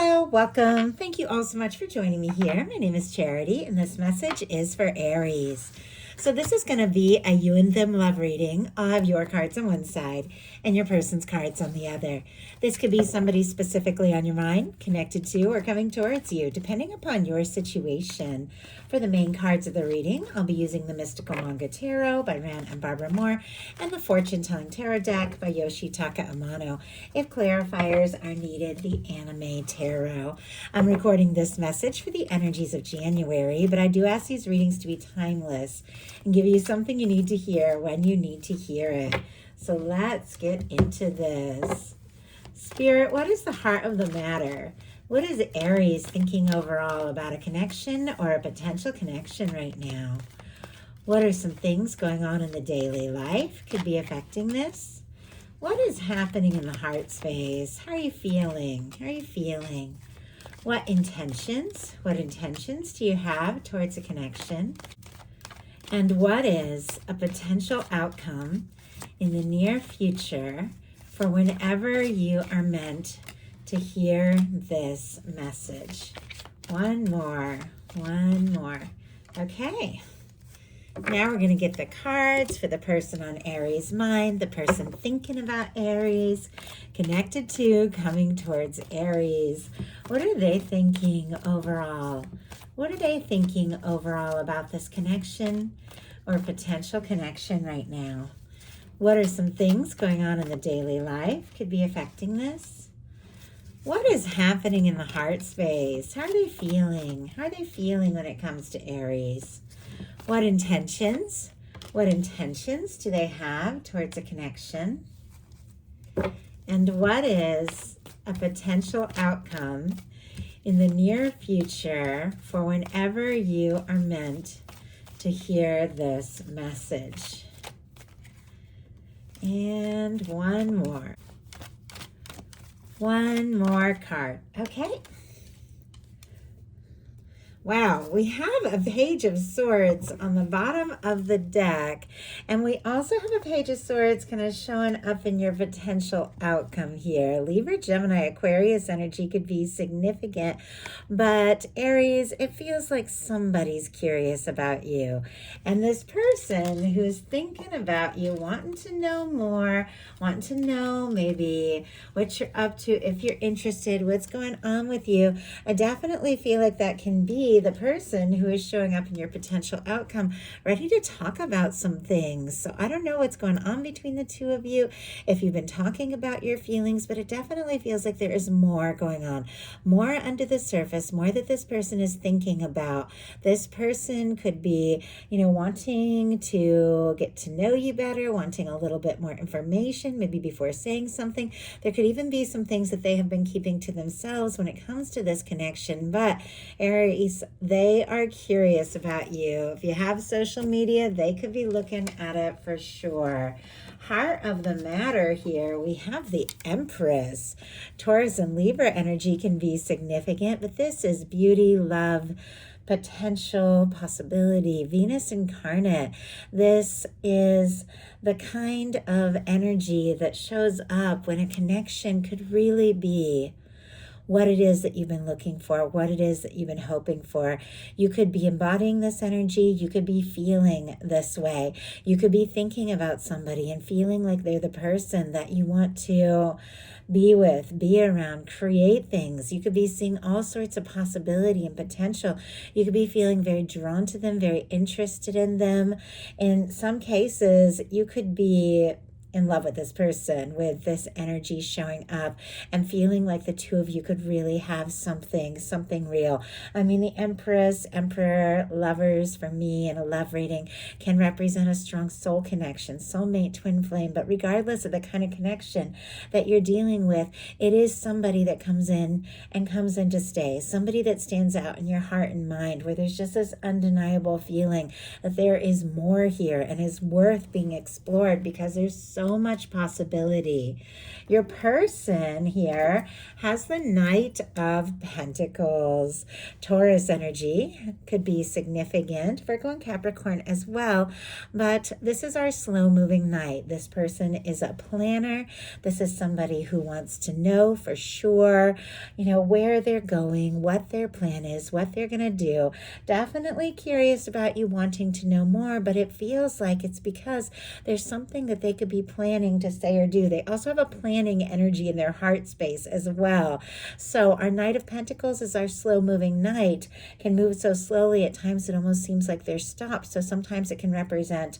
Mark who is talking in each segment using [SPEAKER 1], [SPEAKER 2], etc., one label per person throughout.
[SPEAKER 1] Hello, welcome. Thank you all so much for joining me here. My name is Charity, and this message is for Aries. So this is going to be a you and them love reading of your cards on one side and your person's cards on the other. This could be somebody specifically on your mind, connected to, or coming towards you, depending upon your situation. For the main cards of the reading, I'll be using the Mystical Manga Tarot by Rann and Barbara Moore and the Fortune Telling Tarot deck by Yoshitaka Amano. If clarifiers are needed, the Anime Tarot. I'm recording this message for the energies of January, but I do ask these readings to be timeless and give you something you need to hear when you need to hear it. So let's get into this. Spirit, what is the heart of the matter? What is Aries thinking overall about a connection or a potential connection right now? What are some things going on in the daily life could be affecting this? What is happening in the heart space? How are you feeling? How are you feeling? What intentions do you have towards a connection? And what is a potential outcome in the near future for whenever you are meant to hear this message? One more. Okay. Now we're going to get the cards for the person on Aries' mind, the person thinking about Aries, connected to, coming towards Aries. What are they thinking overall? What are they thinking overall about this connection or potential connection right now? What are some things going on in the daily life could be affecting this? What is happening in the heart space? How are they feeling? How are they feeling when it comes to Aries? What intentions do they have towards a connection? And what is a potential outcome in the near future for whenever you are meant to hear this message? And one more card. Okay. Wow, we have a Page of Swords on the bottom of the deck, and we also have a Page of Swords kind of showing up in your potential outcome here. Libra, Gemini, Aquarius energy could be significant, but Aries, it feels like somebody's curious about you. And this person who's thinking about you, wanting to know more, wanting to know maybe what you're up to, if you're interested, what's going on with you, I definitely feel like that can be the person who is showing up in your potential outcome, ready to talk about some things. So I don't know what's going on between the two of you, if you've been talking about your feelings, but it definitely feels like there is more going on, more under the surface, more that this person is thinking about. This person could be, wanting to get to know you better, wanting a little bit more information, maybe before saying something. There could even be some things that they have been keeping to themselves when it comes to this connection. But Aries, they are curious about you. If you have social media, they could be looking at it for sure. Heart of the matter here, we have the Empress. Taurus and Libra energy can be significant, but this is beauty, love, potential, possibility, Venus incarnate. This is the kind of energy that shows up when a connection could really be what it is that you've been looking for, what it is that you've been hoping for. You could be embodying this energy. You could be feeling this way. You could be thinking about somebody and feeling like they're the person that you want to be with, be around, create things. You could be seeing all sorts of possibility and potential. You could be feeling very drawn to them, very interested in them. In some cases, you could be in love with this person, with this energy showing up and feeling like the two of you could really have something real. I mean, the Empress, Emperor, lovers for me in a love reading can represent a strong soul connection, soulmate, twin flame. But regardless of the kind of connection that you're dealing with, it is somebody that comes in to stay, somebody that stands out in your heart and mind, where there's just this undeniable feeling that there is more here and is worth being explored, because there's so so much possibility. Your person here has the Knight of Pentacles. Taurus energy could be significant. Virgo and Capricorn as well. But this is our slow-moving knight. This person is a planner. This is somebody who wants to know for sure, where they're going, what their plan is, what they're going to do. Definitely curious about you wanting to know more, but it feels like it's because there's something that they could be planning to say or do. They also have a planning energy in their heart space as well. So our Knight of Pentacles is our slow-moving knight. Can move so slowly at times it almost seems like they're stopped. So sometimes it can represent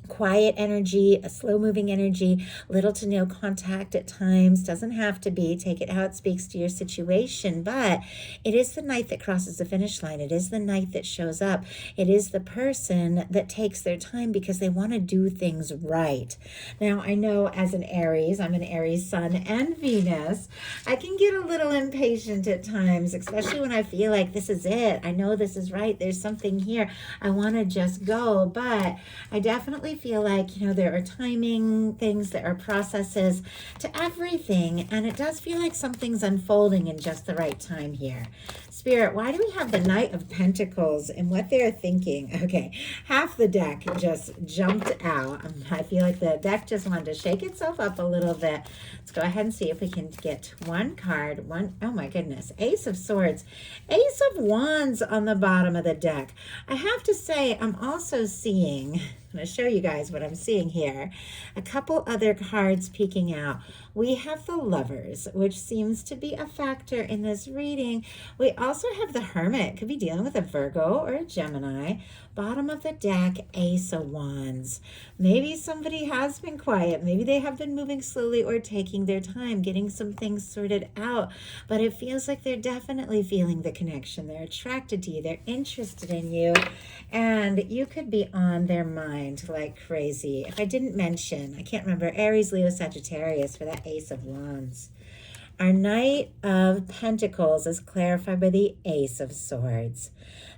[SPEAKER 1] quiet energy, a slow-moving energy, little to no contact at times. Doesn't have to be. Take it how it speaks to your situation. But it is the knight that crosses the finish line. It is the knight that shows up. It is the person that takes their time because they want to do things right. Now, I know as an Aries, I'm an Aries sun and Venus, I can get a little impatient at times, especially when I feel like this is it. I know this is right. There's something here. I want to just go. But I definitely feel like, there are timing things, there are processes to everything, and it does feel like something's unfolding in just the right time here. Spirit, why do we have the Knight of Pentacles and what they're thinking? Okay, half the deck just jumped out. I feel like the deck just wanted to shake itself up a little bit. Let's go ahead and see if we can get one card. Oh my goodness, Ace of Swords, Ace of Wands on the bottom of the deck. I have to say, I'm also seeing, I'm going to show you guys what I'm seeing here. A couple other cards peeking out. We have the Lovers, which seems to be a factor in this reading. We also have the Hermit. Could be dealing with a Virgo or a Gemini. Bottom of the deck, Ace of Wands. Maybe somebody has been quiet. Maybe they have been moving slowly or taking their time, getting some things sorted out. But it feels like they're definitely feeling the connection. They're attracted to you. They're interested in you. And you could be on their mind like crazy. If I didn't mention, I can't remember, Aries, Leo, Sagittarius for that Ace of Wands. Our Knight of Pentacles is clarified by the Ace of Swords.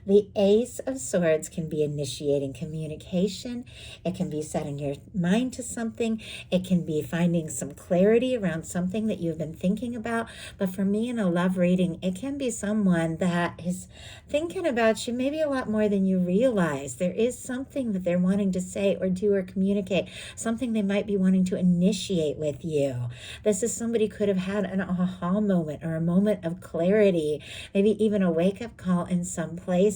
[SPEAKER 1] The Ace of Swords can be initiating communication. It can be setting your mind to something. It can be finding some clarity around something that you've been thinking about. But for me in a love reading, it can be someone that is thinking about you maybe a lot more than you realize. There is something that they're wanting to say or do or communicate, something they might be wanting to initiate with you. This is somebody could have had an aha moment or a moment of clarity, maybe even a wake-up call in some place.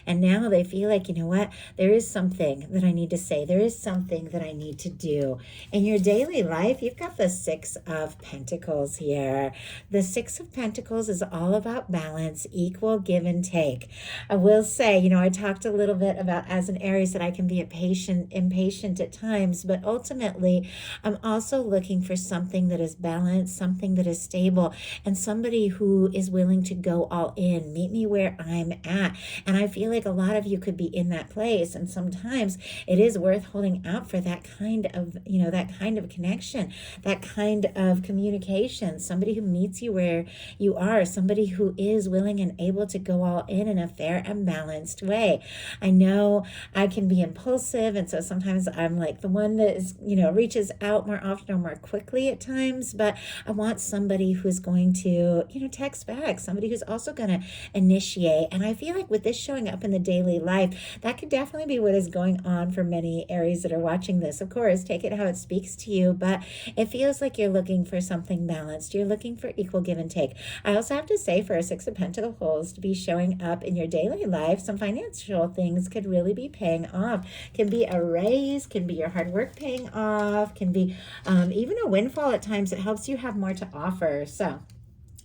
[SPEAKER 1] And now they feel like, there is something that I need to say. There is something that I need to do. In your daily life, you've got the Six of Pentacles here. The Six of Pentacles is all about balance, equal give and take. I will say, I talked a little bit about as an Aries that I can be impatient at times, but ultimately I'm also looking for something that is balanced, something that is stable, and somebody who is willing to go all in, meet me where I'm at. And I feel like a lot of you could be in that place. And sometimes it is worth holding out for that kind of, that kind of connection, that kind of communication, somebody who meets you where you are, somebody who is willing and able to go all in a fair and balanced way. I know I can be impulsive. And so sometimes I'm like the one that is, reaches out more often or more quickly at times, but I want somebody who's going to, text back, somebody who's also going to initiate. And I feel like with this showing up in the daily life, that could definitely be what is going on for many Aries that are watching this. Of course, take it how it speaks to you, but it feels like you're looking for something balanced. You're looking for equal give and take. I also have to say, for a Six of Pentacles to be showing up in your daily life, some financial things could really be paying off. Can be a raise, can be your hard work paying off, can be even a windfall at times. It helps you have more to offer. So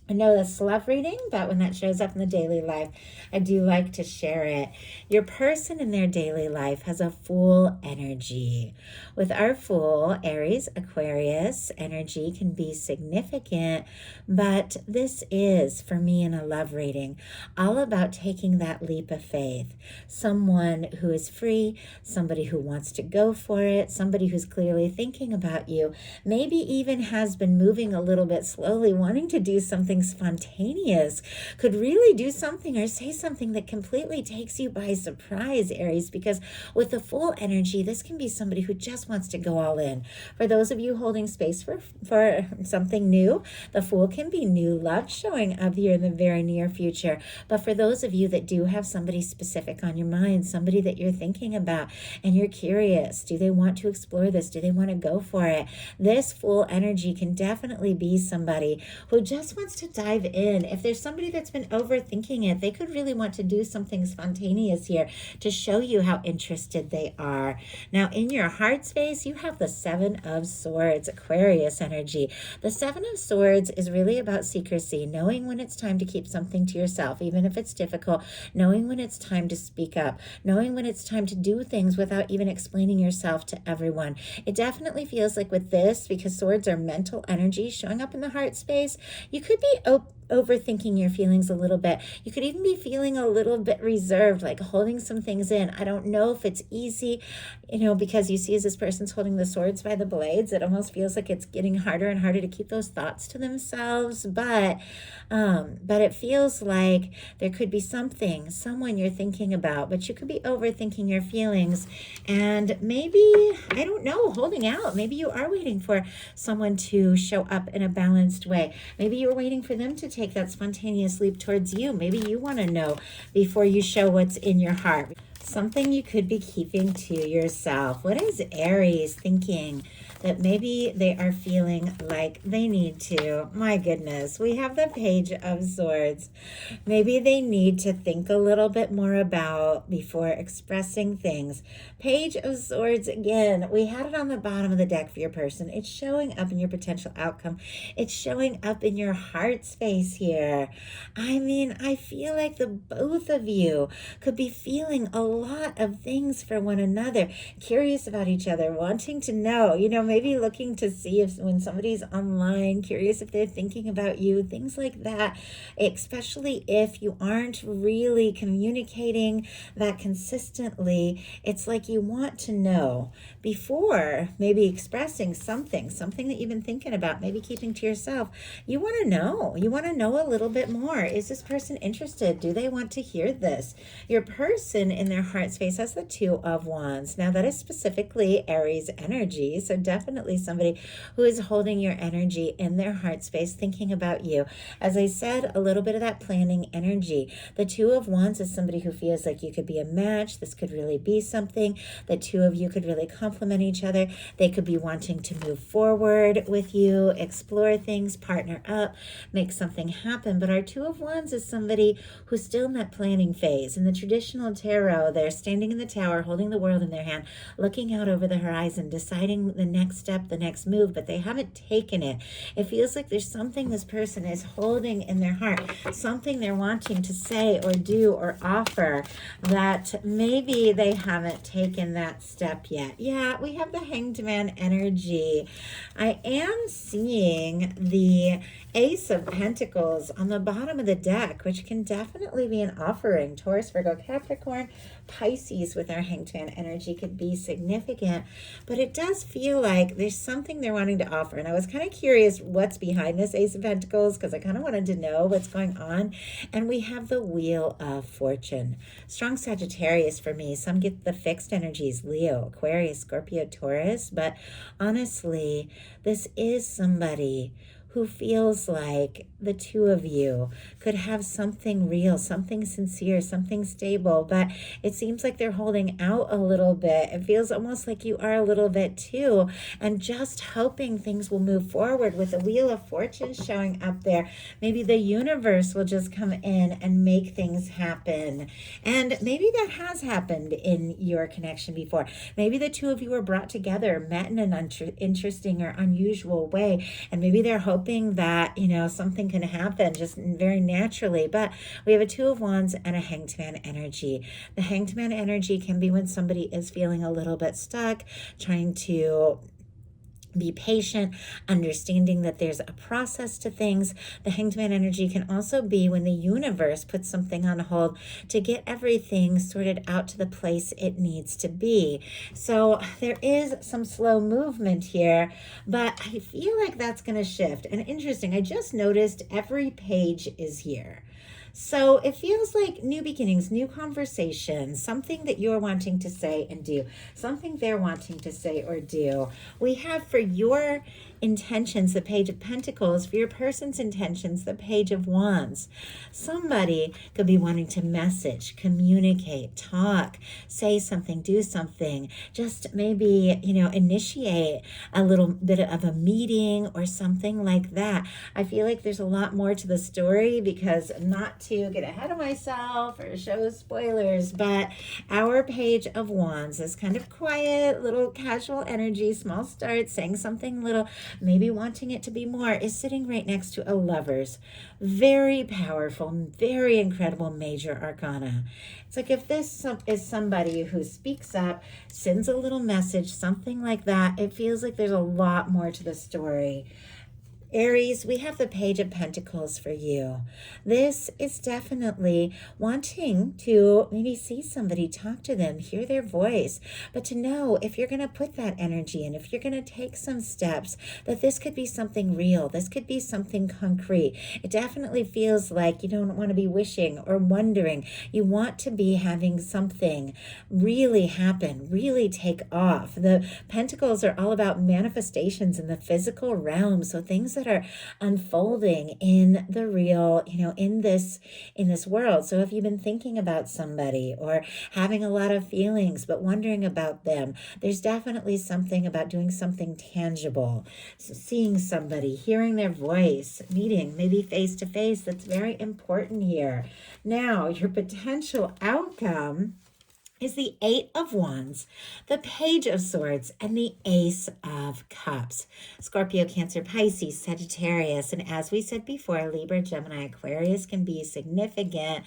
[SPEAKER 1] I know that's love reading, but when that shows up in the daily life, I do like to share it. Your person in their daily life has a Fool energy. With our Fool, Aries, Aquarius, energy can be significant, but this is, for me in a love reading, all about taking that leap of faith. Someone who is free, somebody who wants to go for it, somebody who's clearly thinking about you, maybe even has been moving a little bit slowly, wanting to do something something spontaneous, could really do something or say something that completely takes you by surprise, Aries, because with the Fool energy, this can be somebody who just wants to go all in. For those of you holding space for something new, the Fool can be new love showing up here in the very near future. But for those of you that do have somebody specific on your mind, somebody that you're thinking about and you're curious, do they want to explore this? Do they want to go for it? This Fool energy can definitely be somebody who just wants to dive in. If there's somebody that's been overthinking it, they could really want to do something spontaneous here to show you how interested they are. Now, in your heart space, you have the Seven of Swords, Aquarius energy. The Seven of Swords is really about secrecy, knowing when it's time to keep something to yourself, even if it's difficult, knowing when it's time to speak up, knowing when it's time to do things without even explaining yourself to everyone. It definitely feels like with this, because swords are mental energy showing up in the heart space, you could be overthinking your feelings a little bit. You could even be feeling a little bit reserved, like holding some things in. I don't know if it's easy, because you see as this person's holding the swords by the blades, it almost feels like it's getting harder and harder to keep those thoughts to themselves. But it feels like there could be someone you're thinking about, but you could be overthinking your feelings and maybe, I don't know, holding out. Maybe you are waiting for someone to show up in a balanced way. Maybe you're waiting for them to take that spontaneous leap towards you. Maybe you want to know before you show what's in your heart. Something you could be keeping to yourself. What is Aries thinking that maybe they are feeling like they need to? My goodness, we have the Page of Swords. Maybe they need to think a little bit more about before expressing things. Page of Swords, again, we had it on the bottom of the deck for your person. It's showing up in your potential outcome. It's showing up in your heart space here. I mean, I feel like the both of you could be feeling a lot of things for one another, curious about each other, wanting to know, maybe looking to see if when somebody's online, curious if they're thinking about you, things like that, especially if you aren't really communicating that consistently. It's like you want to know before maybe expressing something that you've been thinking about, maybe keeping to yourself. You want to know a little bit more. Is this person interested? Do they want to hear this? Your person in their heart space has the Two of Wands. Now that is specifically Aries energy, so definitely somebody who is holding your energy in their heart space, thinking about you. As I said, a little bit of that planning energy. The Two of Wands is somebody who feels like you could be a match. This could really be something. The two of you could really complement each other. They could be wanting to move forward with you, explore things, partner up, make something happen. But our Two of Wands is somebody who's still in that planning phase. In the traditional tarot, they're standing in the tower, holding the world in their hand, looking out over the horizon, deciding the next step, the next move, but they haven't taken it. It feels like there's something this person is holding in their heart, something they're wanting to say or do or offer that maybe they haven't taken that step yet. Yeah, we have the Hanged Man energy. I am seeing the Ace of Pentacles on the bottom of the deck, which can definitely be an offering. Taurus, Virgo, Capricorn, Pisces with our Hanged Man energy could be significant, but it does feel like there's something they're wanting to offer. And I was kind of curious what's behind this Ace of Pentacles because I kind of wanted to know what's going on. And we have the Wheel of Fortune. Strong Sagittarius for me. Some get the fixed energies, Leo, Aquarius, Scorpio, Taurus, but honestly, this is somebody who feels like the two of you could have something real, something sincere, something stable, but it seems like they're holding out a little bit. It feels almost like you are a little bit too, and just hoping things will move forward with the Wheel of Fortune showing up there. Maybe the universe will just come in and make things happen. And maybe that has happened in your connection before. Maybe the two of you were brought together, met in an interesting or unusual way, and maybe they're hoping that, something can happen just very naturally. But we have a Two of Wands and a Hanged Man energy. The Hanged Man energy can be when somebody is feeling a little bit stuck, trying to Be patient, understanding that there's a process to things. The Hanged Man energy can also be when the universe puts something on hold to get everything sorted out to the place it needs to be. So there is some slow movement here, but I feel like that's going to shift. And interesting, I just noticed every page is here. So it feels like new beginnings, new conversations, something that you're wanting to say and do, something they're wanting to say or do. We have for your intentions the Page of Pentacles, for your person's intentions the Page of Wands. Somebody could be wanting to message, communicate, talk, say something, do something, just maybe, initiate a little bit of a meeting or something like that. I feel like there's a lot more to the story, because not to get ahead of myself or show spoilers, but our Page of Wands is kind of quiet, little casual energy, small start, saying something little, maybe wanting it to be more, is sitting right next to a Lovers. Very powerful, very incredible major arcana. It's like if this is somebody who speaks up, sends a little message, something like that, it feels like there's a lot more to the story. Aries, we have the Page of Pentacles for you. This is definitely wanting to maybe see somebody, talk to them, hear their voice, but to know if you're going to put that energy in, if you're going to take some steps, that this could be something real. This could be something concrete. It definitely feels like you don't want to be wishing or wondering. You want to be having something really happen, really take off. The Pentacles are all about manifestations in the physical realm. So things that are unfolding in the real, in this world. So if you've been thinking about somebody or having a lot of feelings but wondering about them, there's definitely something about doing something tangible. So seeing somebody, hearing their voice, meeting maybe face to face, that's very important here. Now, your potential outcome is the Eight of Wands, the Page of Swords, and the Ace of Cups. Scorpio, Cancer, Pisces, Sagittarius, and as we said before, Libra, Gemini, Aquarius can be significant,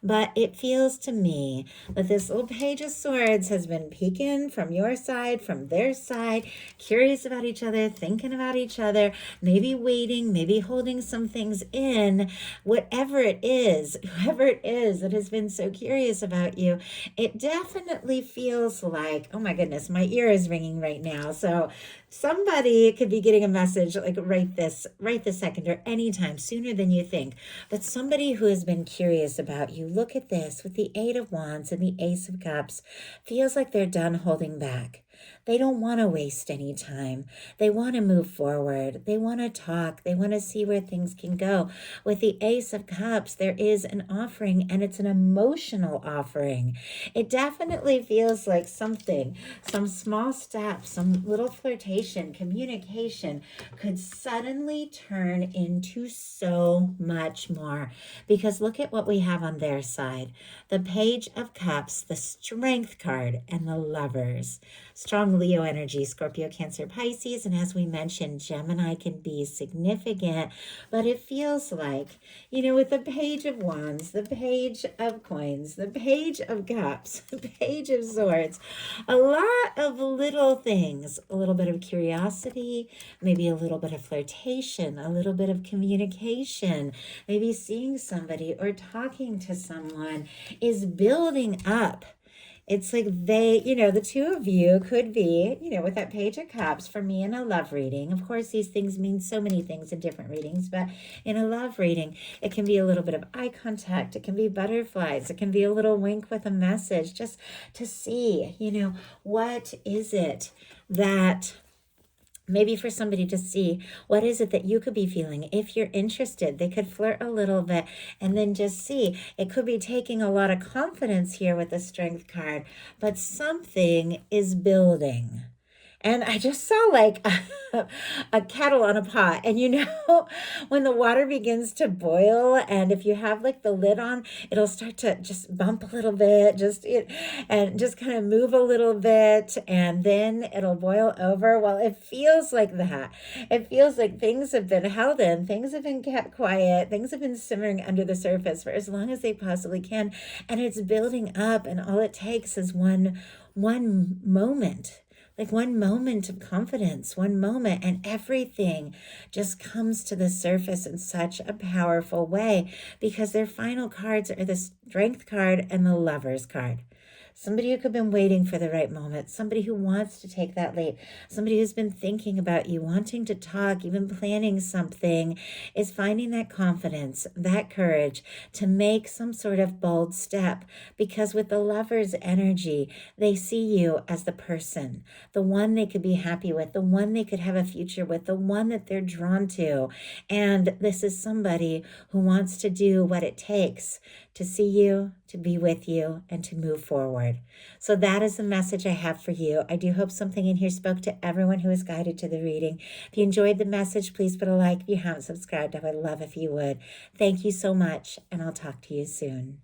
[SPEAKER 1] but it feels to me that this little Page of Swords has been peeking from your side, from their side, curious about each other, thinking about each other, maybe waiting, maybe holding some things in. Whatever it is, whoever it is that has been so curious about you, it definitely feels like, oh my goodness, my ear is ringing right now. So somebody could be getting a message like right this second or anytime sooner than you think. But somebody who has been curious about you, look at this with the Eight of Wands and the Ace of Cups, feels like they're done holding back. They don't want to waste any time. They want to move forward. They want to talk. They want to see where things can go. With the Ace of Cups, there is an offering, and it's an emotional offering. It definitely feels like something, some small steps, some little flirtation, communication could suddenly turn into so much more. Because look at what we have on their side. The Page of Cups, the Strength card, and the Lovers. Strong Leo energy, Scorpio, Cancer, Pisces, and as we mentioned, Gemini can be significant, but it feels like, with the Page of Wands, the Page of Coins, the Page of Cups, the Page of Swords, a lot of little things, a little bit of curiosity, maybe a little bit of flirtation, a little bit of communication, maybe seeing somebody or talking to someone is building up. It's like the two of you could be, with that Page of Cups for me in a love reading. Of course, these things mean so many things in different readings, but in a love reading, it can be a little bit of eye contact. It can be butterflies. It can be a little wink with a message just to see, what is it that maybe for somebody to see what is it that you could be feeling. If you're interested, they could flirt a little bit and then just see. It could be taking a lot of confidence here with the Strength card, but something is building. And I just saw like a kettle on a pot. And when the water begins to boil, and if you have like the lid on, it'll start to just bump a little bit, and just kind of move a little bit, and then it'll boil over. Well, it feels like that. It feels like things have been held in, things have been kept quiet, things have been simmering under the surface for as long as they possibly can. And it's building up, and all it takes is one moment, like one moment of confidence, one moment, and everything just comes to the surface in such a powerful way because their final cards are the Strength card and the Lovers card. Somebody who could have been waiting for the right moment, somebody who wants to take that leap, somebody who's been thinking about you, wanting to talk, even planning something, is finding that confidence, that courage to make some sort of bold step. Because with the Lover's energy, they see you as the person, the one they could be happy with, the one they could have a future with, the one that they're drawn to. And this is somebody who wants to do what it takes to see you, to be with you, and to move forward. So that is the message I have for you. I do hope something in here spoke to everyone who was guided to the reading. If you enjoyed the message, please put a like. If you haven't subscribed, I would love if you would. Thank you so much, and I'll talk to you soon.